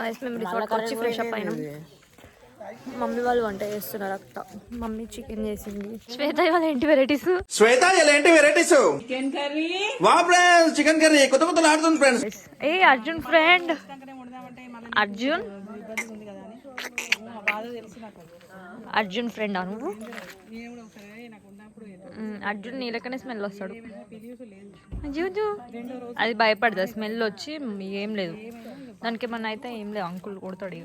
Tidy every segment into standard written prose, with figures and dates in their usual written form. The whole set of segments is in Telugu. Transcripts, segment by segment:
గైస్ మేము రిసార్ట్కి వచ్చి ఫ్రెష్ అప్ అయినాం. మమ్మీ వాళ్ళు వంట చేస్తున్నారు. అక్క మమ్మీ చికెన్ చేసింది. శ్వేత ఇవాళ ఏంటి వెరైటీస్? Chicken curry. వా ఫ్రెండ్స్ చికెన్ కర్రీ కొత్త కొత్త ఆడుతుంది ఫ్రెండ్స్. ఏ అర్జున్ ఫ్రెండ్ అర్జున్ అర్జున్ ఫ్రెండ్ నువ్వు? అర్జున్ నీ లెక్కనే స్మెల్ వస్తాడు. జూజు అది భయపడదా స్మెల్ వచ్చి? ఏం లేదు దానికి, ఏమన్నా అయితే ఏం లేదు, అంకుల్ కొడతాడు.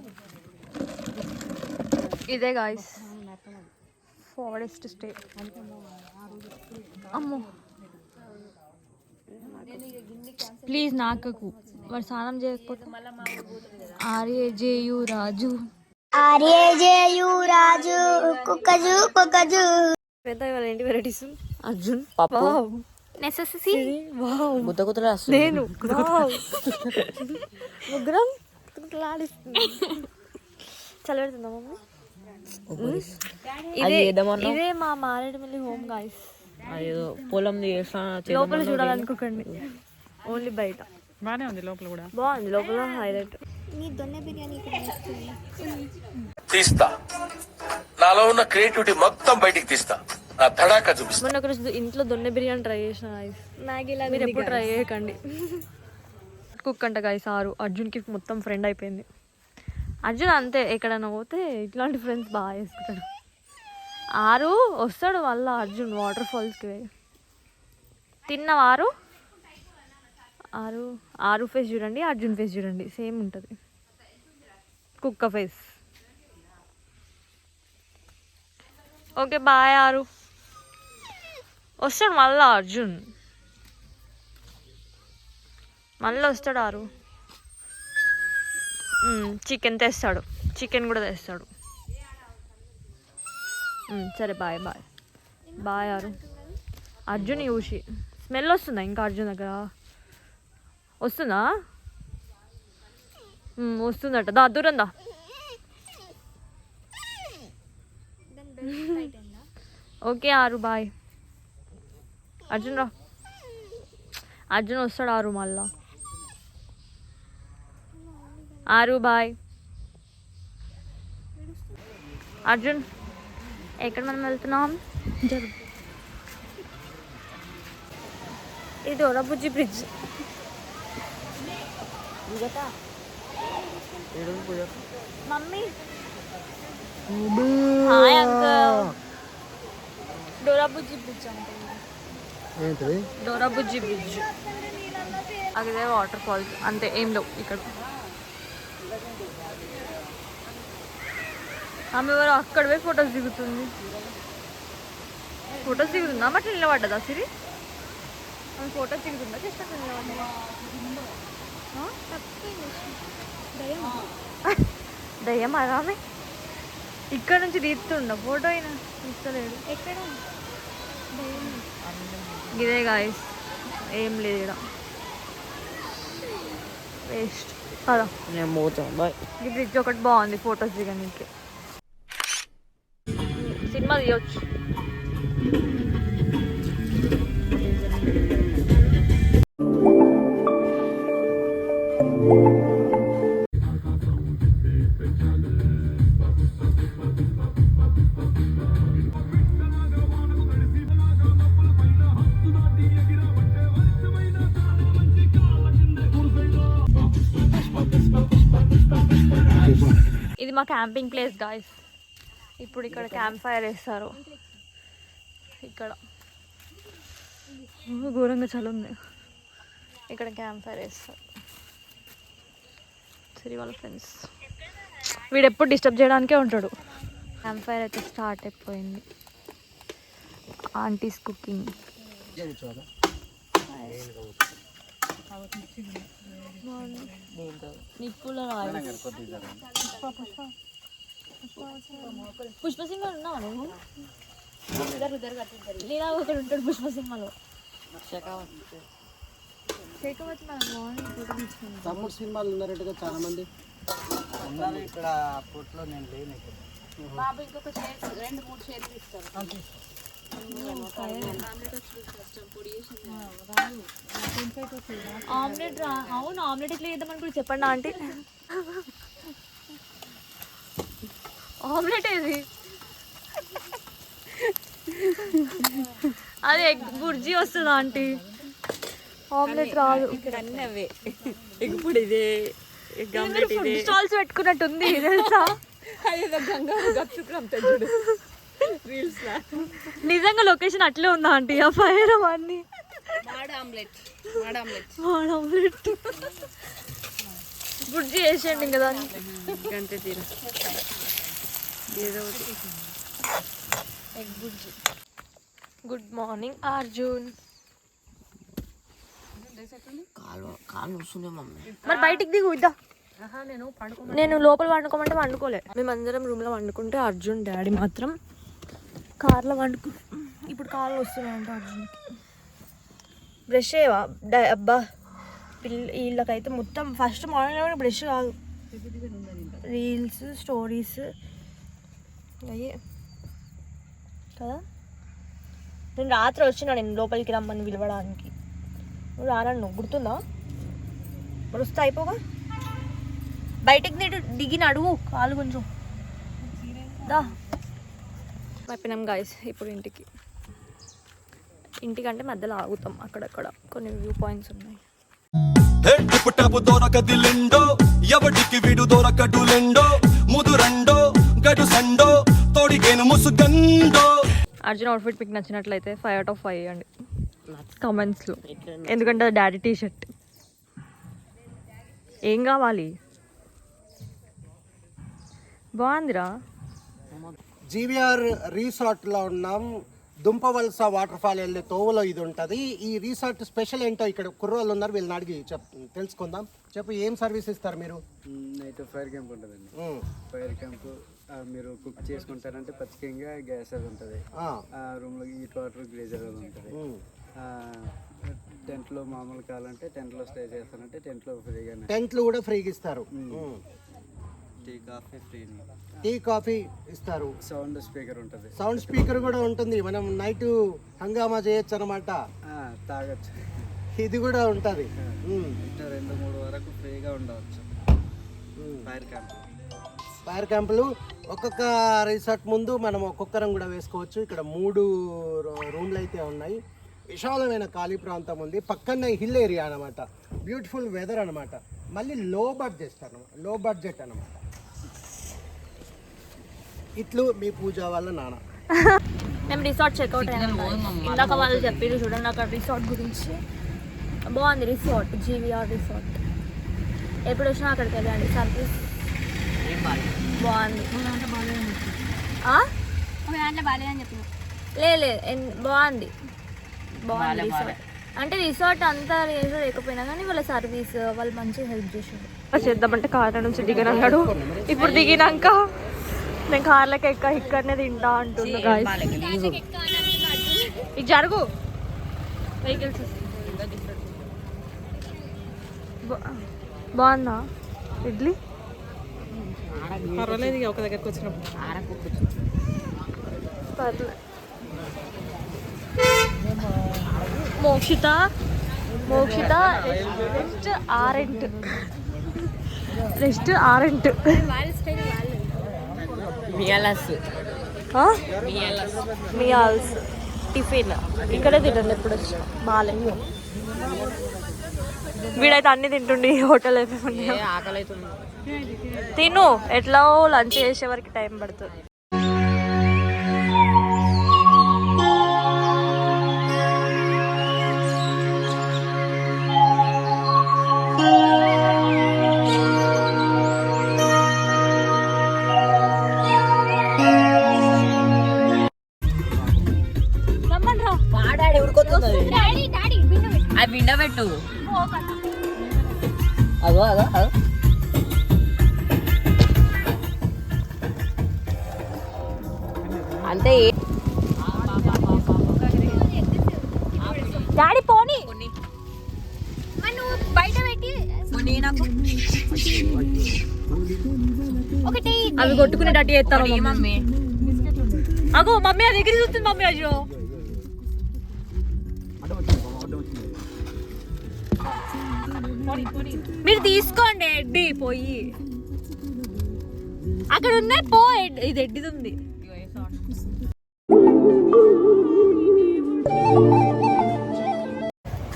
ఇదే గాయస్ ఫారెస్ట్ స్టే. అమ్మో ప్లీజ్ నాకకు వాడు స్నానం చేయకపోతే. ఆర్ఏజేయు రాజు కుక్కజు కుక్కజు. పెద్ద ఇవాళ ఏంటి వెరైటీస్? అర్జున్ పప్పు నెసెసిటీ గుద్ద గుద్దలు వస్తుంది. నేను ముగ్గురం గుద్దలాడిస్తుంది. చల్లబెడుతుందా మమ్మీ? ఇదే మా మారేడుమిల్లి హోమ్ గాయస్. అదేదో పొలం లోపల చూడాలనుకోకండి, ఓన్లీ బయట. బానే ఉంది లోపల కూడా. బాగుంది లోపల హైలైట్. తీస్తా నాలో ఉన్న క్రియేటివిటీ మొత్తం బయటికి తీస్తా. నా తడాక చూపిస్తా. మొన్న ఒకరోజు ఇంట్లో దొన్నె బిర్యానీ ట్రై చేసిన గాయస్. మీరు ఎప్పుడు ట్రై చేయకండి. కుక్ అంట గాయస్. అర్జున్కి మొత్తం ఫ్రెండ్ అయిపోయింది. అర్జున్ అంతే, ఎక్కడైనా పోతే ఇట్లాంటి ఫ్రెండ్స్ బాగా చేసుకుంటాడు. వస్తాడు మళ్ళా అర్జున్ వాటర్ ఫాల్స్కి. తిన్నవారు ఆరు ఫేస్ చూడండి, అర్జున్ ఫేస్ చూడండి, సేమ్ ఉంటుంది. కుక్క ఫేస్. Okay bye. వస్తాడు మళ్ళా అర్జున్, మళ్ళీ వస్తాడు. చికెన్ తెస్తాడు, చికెన్ కూడా తెస్తాడు. సరే బాయ్ బాయ్ బాయ్. అర్జున్ యూషి స్మెల్ వస్తుందా ఇంకా అర్జున్ దగ్గర? వస్తుందా? వస్తుందట. దూరం దా. Okay bye. అర్జున్ రా. అర్జున్ వస్తాడు మళ్ళా. బాయ్. అర్జున్ ఎక్కడ మనం వెళ్తున్నాం? ఇది ఒరబుజ్జి bridge. Mummy hi uncle. Dorabujji bridge అంటే డోరాబుజ్జి బ్రిడ్జ్. అదే వాటర్ ఫాల్స్ అంతే, ఏం లేవు ఇక్కడ. ఆమె ఎవరు అక్కడ పోయి ఫొటోస్ దిగుతుందా? అట్లా నిలబడ్డదా సిరి? ఆమె ఫొటోస్ దిగుతుందా? జస్ట్ అట్లా నిలబడ్డా. దయ్యం ఆమె ఇక్కడ నుంచి తీస్తుండ ఫోటో అయినా ఇస్తలేడు. ఎక్కడ ఇదే గాయస్, ఏం లేదు ఇక్కడ. వేస్ట్ కదా. ఈ బ్రిడ్జ్ ఒకటి బాగుంది ఫొటోస్ దిగడానికి. సినిమా తీయొచ్చు. ఇది మా క్యాంపింగ్ ప్లేస్ గాయస్. ఇప్పుడు ఇక్కడ క్యాంప్ ఫైర్ వేస్తారు. ఇక్కడ ఘోరంగా చలి ఉంది. ఇక్కడ క్యాంప్ ఫైర్ వేస్తారు. సరే వాళ్ళ ఫ్రెండ్స్. వీడు ఎప్పుడు డిస్టర్బ్ చేయడానికే ఉంటాడు. క్యాంప్ ఫైర్ అయితే స్టార్ట్ అయిపోయింది. Aunties cooking. నిప్పుల పుష్పసింహలో ఉన్నావా నువ్వు? లేదా ఒకటి ఉంటాడు పుష్పసింహలో. తమ్ముడు సినిమాలు ఉన్నారట్టుగా చాలా మంది ఉన్నారు ఇక్కడ. అప్పట్లో నేను లేను ఇక్కడ. బాబు ఇంకొక 2-3 షేర్లు ఇస్తారు. ఆమ్లెట్ అవును, ఆమ్లెట్ ఎట్లా చేద్దామని కూడా చెప్పండి ఆంటీ. ఆమ్లెట్ ఏది? అది ఎగ్ బుర్జీ వస్తుందా ఆంటీ? ఆమ్లెట్ రాదు. ఇక్కడ అన్నీ అవే. ఇప్పుడు ఇదే ఫుడ్ స్టాల్స్ పెట్టుకున్నట్టుంది తెలుసా? రీల్స్ నిజంగా లొకేషన్ అట్లే ఉందా ఆంటీ? ఆ ఫైర్ అవన్నీ ఆమ్లెట్ బుర్జీ వేసేయండి కదా. గంటే తీరు ఏదో egg bhurji. Good morning Arjun. మరి బయటికి దిగు ఇద్దా. నేను లోపల వండుకోమంటే వండుకోలే. మేమందరం రూమ్లో వండుకుంటే అర్జున్ డాడీ మాత్రం కార్లో వండుకు. ఇప్పుడు కాళ్ళు వస్తున్నాయంట అర్జున్కి. బ్రష్ చేయవా అబ్బా? వీళ్ళకైతే మొత్తం ఫస్ట్ మార్నింగ్ బ్రష్ కాదు, రీల్స్ స్టోరీస్ అయ్యే కదా. నేను రాత్రి వచ్చినా నేను లోపలికి రమ్మని పిలవడానికి. నువ్వు రానన్ను గుర్తుందా? మరి వస్తే అయిపోగా. బయటకు దిగిన అడుగు కాలు కొంచెం దా. అయిపోయినాం గాయస్. ఇప్పుడు ఇంటికంటే మధ్యలో ఆగుతాం అక్కడక్కడ కొన్ని వ్యూ పాయింట్స్ ఉన్నాయి. టిపుటపు దొరకదిలెండో ఎవడికి విడు దొరకడులెండో ముదురండో గడు సండో తోడిగేను ముసుగండో. అర్జున్ అవుట్ఫిట్ మీకు నచ్చినట్లయితే 5 out of 5 ఇవ్వండి కామెంట్స్లో. ఎందుకంటే డాడీ టీ షర్ట్. ఏం కావాలి? బాగుందిరా. జీవీఆర్ రిసార్ట్లో ఉన్నాం. దుంపవలస వాటర్ ఫాల్ వెళ్ళే తోవలో ఇది ఉంటుంది. ఈ రిసార్ట్ స్పెషల్ ఏంటో ఇక్కడ కుర్రోళ్ళు ఉన్నారు, వీళ్ళని అడిగి తెలుసుకుందాం. చెప్పు, ఏం సర్వీస్ ఇస్తారు మీరు? నైట్ ఫైర్ క్యాంప్ ఉంటుందండి. ఫైర్ క్యాంప్ మీరు కుక్ చేసుకుంటారంటే ఖచ్చితంగా గ్యాస్ అది ఉంటుంది. రూమ్లో హీట్ వాటర్ గ్రేజర్ అది ఉంటుంది. టెంట్లో మామూలు కావాలంటే టెంట్లో స్టే చేస్తారంటే టెంట్లో ఫ్రీగా. టెంట్లు కూడా ఫ్రీగా ఇస్తారు. Tea coffee free. Tea coffee ఇస్తారు. సౌండ్ స్పీకర్ ఉంటుంది. సౌండ్ స్పీకర్ కూడా ఉంటుంది. మనం నైట్ హంగామా చేయొచ్చు అనమాట, తాగొచ్చు. ఇది కూడా ఉంటుంది. 2-3 వరకు ఫ్రీగా ఉండవచ్చు. ఫైర్ క్యాంపులు ఒక్కొక్క రిసార్ట్ ముందు మనం ఒక్కొక్కరం కూడా వేసుకోవచ్చు. ఇక్కడ 3 రూమ్లు అయితే ఉన్నాయి. విశాలమైన ఖాళీ ప్రాంతం ఉంది. పక్కనే హిల్ ఏరియా అనమాట. బ్యూటిఫుల్ వెదర్ అనమాట. మళ్ళీ లో బడ్జెట్ అనమాట. ఇట్లు మీ పూజ వాళ్ళ నాన్న. మేము రిసార్ట్ చెక్అవుట్ అయ్యాము. ఇందాక వాళ్ళు చెప్పారు చూడండి అక్కడ రిసార్ట్ గురించి. బాగుంది రిసార్ట్, జీవీఆర్ రిసార్ట్. ఎప్పుడు వచ్చినా అక్కడికి వెళ్ళండి. సర్వీస్ బాగుంది. బాగుంది రిసార్ట్. అంటే రిసార్ట్ అంతా లేకపోయినా కానీ వాళ్ళ సర్వీస్ వాళ్ళు మంచిగా హెల్ప్ చేసారు. చేద్దామంటే కార్ల నుంచి దిగనన్నాడు. ఇప్పుడు దిగినాక నేను కార్లకి ఇక్కడనే తింటా అంటున్నా గాయ్స్. ఇది జరుగు వెహికల్స్. బాగుందా ఇడ్లీ? పర్వాలేదు, ఒక దగ్గరకు వచ్చినప్పుడు పర్లేదు. మోక్షిత రెస్ట్ ఆరెంట్ మియాల్స్ టిఫిన్ ఇక్కడే తినండి. ఎప్పుడు వచ్చా బాగాలేదు. వీడైతే అన్ని తింటుండి. హోటల్ అయిపోయి తిను. ఎట్లా లంచ్ చేసే వరకు టైం పడుతుంది. అది విండబెట్టు. అదో అంతే. డాడీ పోనీ బయట పెట్టి నాకు ఒకటి అవి కొట్టుకునేటట్టు చేస్తాను మమ్మీ. అగో మమ్మీ అది ఎగిరి చూస్తుంది. మమ్మీ అయ్యో మీరు తీసుకోండి ఎడ్డి పోయి. అక్కడ ఉన్నాయి పో. ఇది ఎడ్డిది ఉంది.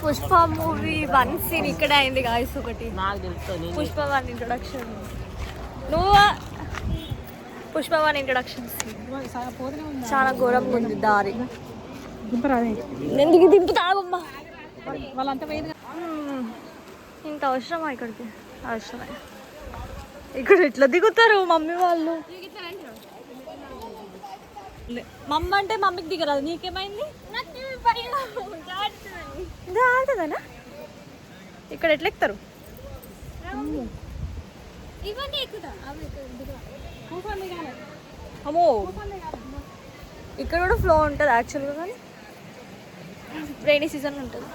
పుష్ప మూవీ 1 సీన్ ఇక్కడే అయింది గాయస్. ఒకటి పుష్ప 1 ఇంట్రొడక్షన్. నువ్వు పుష్ప 1 ఇంట్రొడక్షన్ చాలా ఘోరంగా ఉంది దారి. ఎందుకు దింపుతావమ్మా? ఇంత అవసరమా ఇక్కడికి? అవసరమే. ఇక్కడ ఎట్లా దిగుతారు మమ్మీ వాళ్ళు? మమ్మ అంటే మమ్మీకి దిగరాదు. నీకేమైంది? ఆడుతుందనా? ఇక్కడ ఎట్లా ఎక్కుతారు? అమ్మో, ఇక్కడ కూడా ఫ్లో ఉంటుంది యాక్చువల్గా, కానీ రైనీ సీజన్ ఉంటుంది.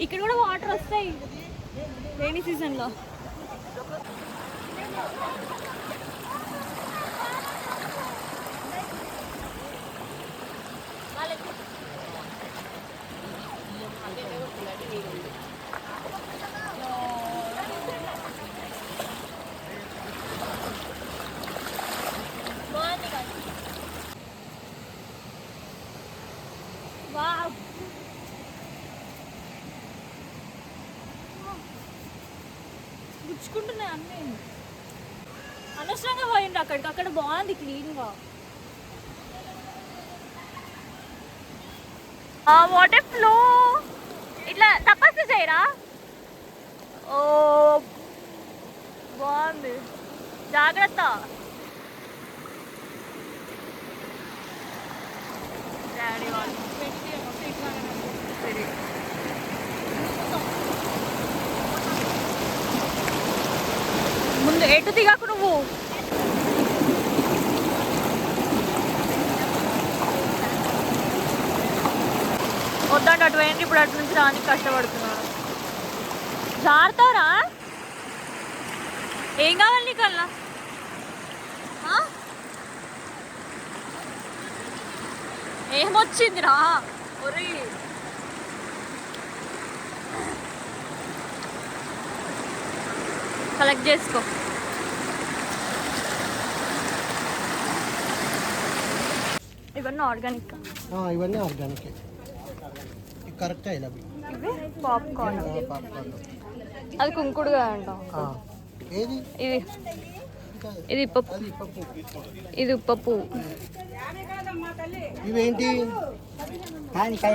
ఇక్కడ కూడా వాటర్ వస్తాయి రైనీ సీజన్లో. గుచ్చుకుంటున్నాయి అన్నీ. అనవసరంగా పోయిండ్రు అక్కడికి. అక్కడ బాగుంది క్లీన్గా. వాటర్ ఫ్లో ఇట్లా తపస్సు చేయరా? ఓ బాగుంది. జాగ్రత్త. డాడీ వాళ్ళు ముందు ఎటు దిగాకు నువ్వు. వద్దంటే అటు పోయింది. ఇప్పుడు అటు నుంచి రానికి కష్టపడుతున్నాడు. జారుతారా? ఏం కావాలి నీకు అలా? ఏమొచ్చిందిరా? ఒరే కలెక్ట్ చేసుకో. ఇవన్నీ ఆర్గానిక్. ఇవన్నీ ఆర్గానిక్. కరెక్ట్ ఇలా ఇవి పాప్కార్న్. అది కుంకుడుగా అంటాం. ఏది? ఇది ఇది పప్పు. ఇది పప్పు. ఇవేంటి? కానిక్కాయ.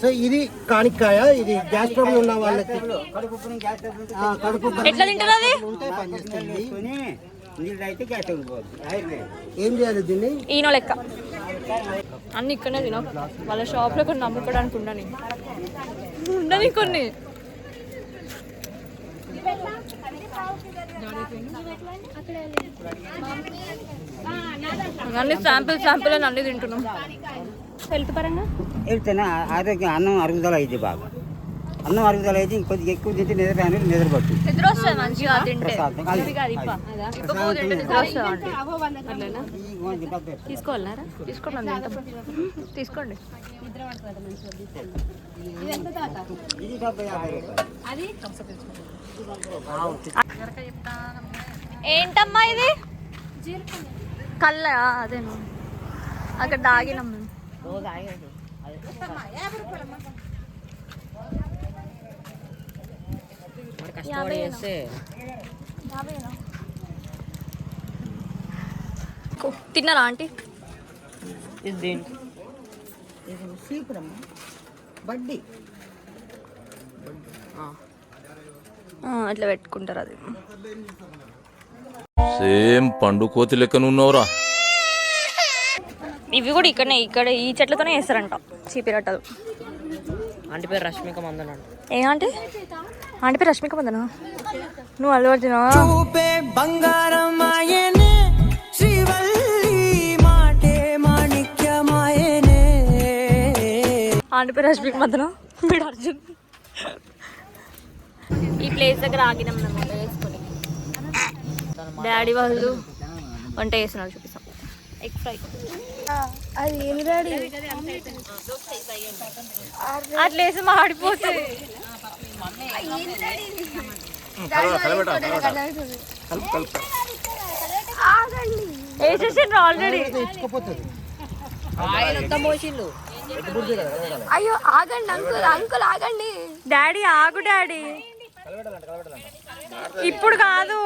సో ఇది కానిక్కాయ. ఇది గ్యాస్ ట్రబుల్ ఉన్న వాళ్ళకి కడుపు ఎట్లా తింటారు? అది పనిచేస్తుంది. ఏం చేయాలి దీన్ని? ఈనో లెక్క అన్ని ఇక్కడనే తిన. వాళ్ళ షాప్లో కొన్ని అమ్ముకోవడానికి ఉండని కొన్ని. అన్ని శాంపుల్ అని అన్ని తింటున్నాం. హెల్త్ పరంగా వెళ్తేనే ఆరోగ్యం. అన్నం అరుగుదల అయితే బాగా. అన్నం అరుగుదల అయితే కొద్దిగా ఎక్కువ తింటే నిద్రపట్టు. నిద్ర వస్తుంది మంచిగా తింటే. తీసుకోవాలన్నారా? తీసుకోండి. తీసుకోండి. ఏంటమ్మా ఇది? కళ్ళ. అదేనా అక్కడ దాగినాం. తిన్నారా ఆంటీ? బడ్డీ అట్లా పెట్టుకుంటారు. అది సేమ్ పండు కోతి లెక్కనున్నావురా. ఇవి కూడా ఇక్కడ ఈ చెట్లతోనే వేస్తారంట చీపిరట్టలు. ఆంటీ పేరు రష్మిక మందన. ఏ ఆంటీ? ఆంటీ పేరు రష్మిక మందన. నువ్వు అల్లు అర్జునా? ఆంటీ పేరు రష్మిక మందన, వీడు అర్జున్. ఈ ప్లేస్ దగ్గర ఆగినాం మేము వంట చేసుకొని. డాడీ వాళ్ళు వంట చేస్తున్నారు, చూపిస్తాం. Egg fry. అది ఏమి డాడీ అట్లా వేసి మాడిపోతుంది. వేసేసిండ్రు ఆల్రెడీ. ఇచ్చుకోపోతుంది. అయ్యో ఆగండి అంకుల్, అంకుల్ ఆగండి. డాడీ ఆగు డాడీ, ఇప్పుడు కాదు.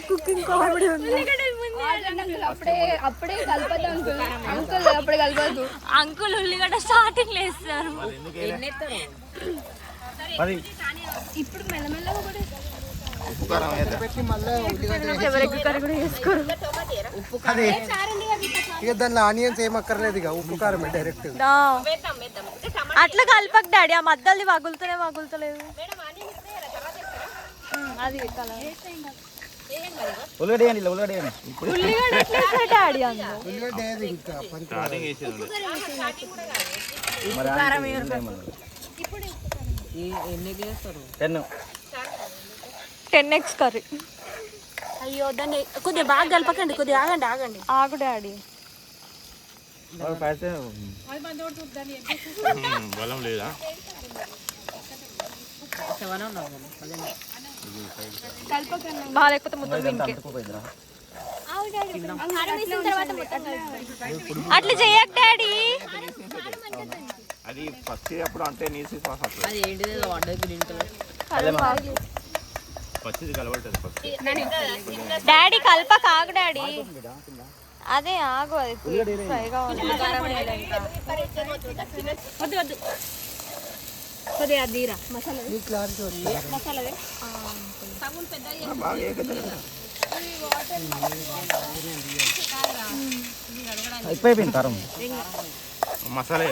కుకింగ్ కామెడీ ఉంది. అప్పుడే కలపదు అంకుల్, అంకుల్ అప్పుడే కలపదు. అంకుల్ ఉల్లిగడ్డ స్టార్టింగ్ వేస్తారు. ఇప్పుడు మెల్లమెల్లగా కూడా పెట్టి మళ్ళీ ఉల్లిగడ్డ ఎవరికి కర్రీ కూడా వేసుకోరు. అది ఇక దానిలో ఆనియన్స్ ఏం అక్కర్లేదు, ఇక ఉప్పు కారం డైరెక్ట్. అట్లా కలపక డాడీ, ఆ మధ్యలో వగులుతలేదు. అది ఉల్లిగడ్డ డాడీ అందులో ఉల్లిగడ్డ ఏది ఇంకా టెన్ 10x కర్రీ. అయ్యో దాన్ని కొద్దిగా బాగా కలపకండి, కొద్దిగా ఆగండి. ఆగు డాడీ. బలం లేదా? బాగా లేకపోతే ముద్దలు తింటే. అట్లా చేయకు డాడీ. అది ఫస్ట్ అప్పుడు అంటే నీసి అది ఏంటిది వండే గ్రీన్ కలర్. పచ్చిది కలబడుతుంది ఫస్ట్. డాడీ కలపక ఆగు డాడీ. అదే ఆగు, అది ఫ్రై కావాలి. వద్దు కొద్దిగా దీరా మసాలా అయిపోయింది కారం. Masala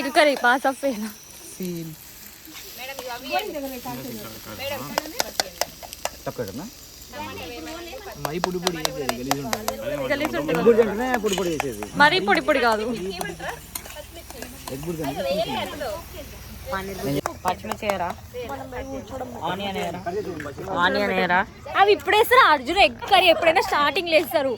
egg curry pass of తక్కువ పొడి చేసేది. మరీ పొడి కాదు. పచ్చిమిర్చి వేయరా, ఆనియన్ వేయరా. అవి ఇప్పుడు వేస్తారు. అర్జున్ ఎగ్ కర్రీ ఎప్పుడైనా స్టార్టింగ్ వేస్తారు.